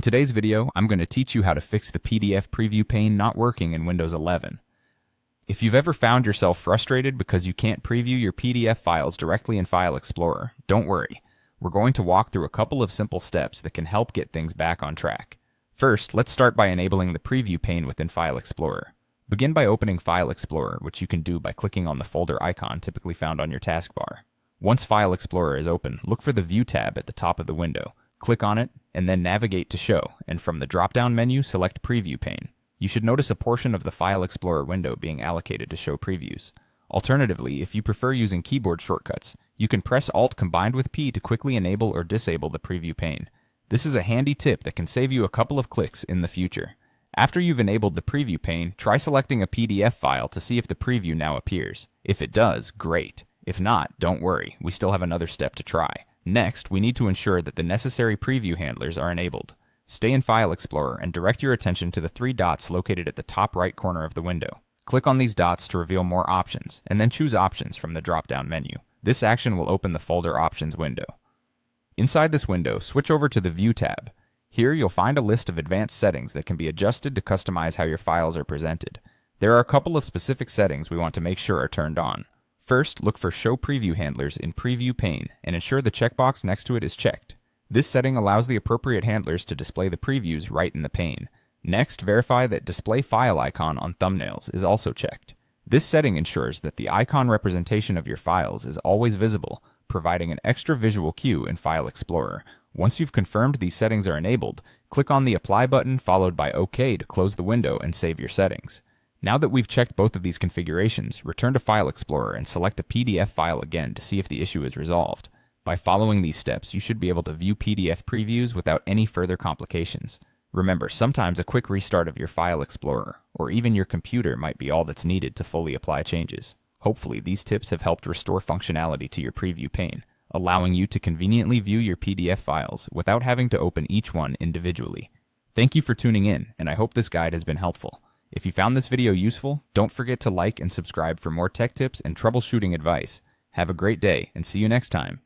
In today's video, I'm going to teach you how to fix the PDF preview pane not working in Windows 11. If you've ever found yourself frustrated because you can't preview your PDF files directly in File Explorer, don't worry. We're going to walk through a couple of simple steps that can help get things back on track. First, let's start by enabling the preview pane within File Explorer. Begin by opening File Explorer, which you can do by clicking on the folder icon typically found on your taskbar. Once File Explorer is open, look for the View tab at the top of the window. Click on it, and then navigate to Show, and from the drop-down menu, select Preview pane. You should notice a portion of the File Explorer window being allocated to show previews. Alternatively, if you prefer using keyboard shortcuts, you can press Alt combined with P to quickly enable or disable the preview pane. This is a handy tip that can save you a couple of clicks in the future. After you've enabled the preview pane, try selecting a PDF file to see if the preview now appears. If it does, great. If not, don't worry, we still have another step to try. Next, we need to ensure that the necessary preview handlers are enabled. Stay in File Explorer and direct your attention to the three dots located at the top right corner of the window. Click on these dots to reveal more options, and then choose Options from the drop-down menu. This action will open the Folder Options window. Inside this window, switch over to the View tab. Here you'll find a list of advanced settings that can be adjusted to customize how your files are presented. There are a couple of specific settings we want to make sure are turned on. First, look for Show Preview Handlers in Preview pane and ensure the checkbox next to it is checked. This setting allows the appropriate handlers to display the previews right in the pane. Next, verify that Display File icon on thumbnails is also checked. This setting ensures that the icon representation of your files is always visible, providing an extra visual cue in File Explorer. Once you've confirmed these settings are enabled, click on the Apply button followed by OK to close the window and save your settings. Now that we've checked both of these configurations, return to File Explorer and select a PDF file again to see if the issue is resolved. By following these steps, you should be able to view PDF previews without any further complications. Remember, sometimes a quick restart of your File Explorer, or even your computer, might be all that's needed to fully apply changes. Hopefully, these tips have helped restore functionality to your preview pane, allowing you to conveniently view your PDF files without having to open each one individually. Thank you for tuning in, and I hope this guide has been helpful. If you found this video useful, don't forget to like and subscribe for more tech tips and troubleshooting advice. Have a great day, and see you next time.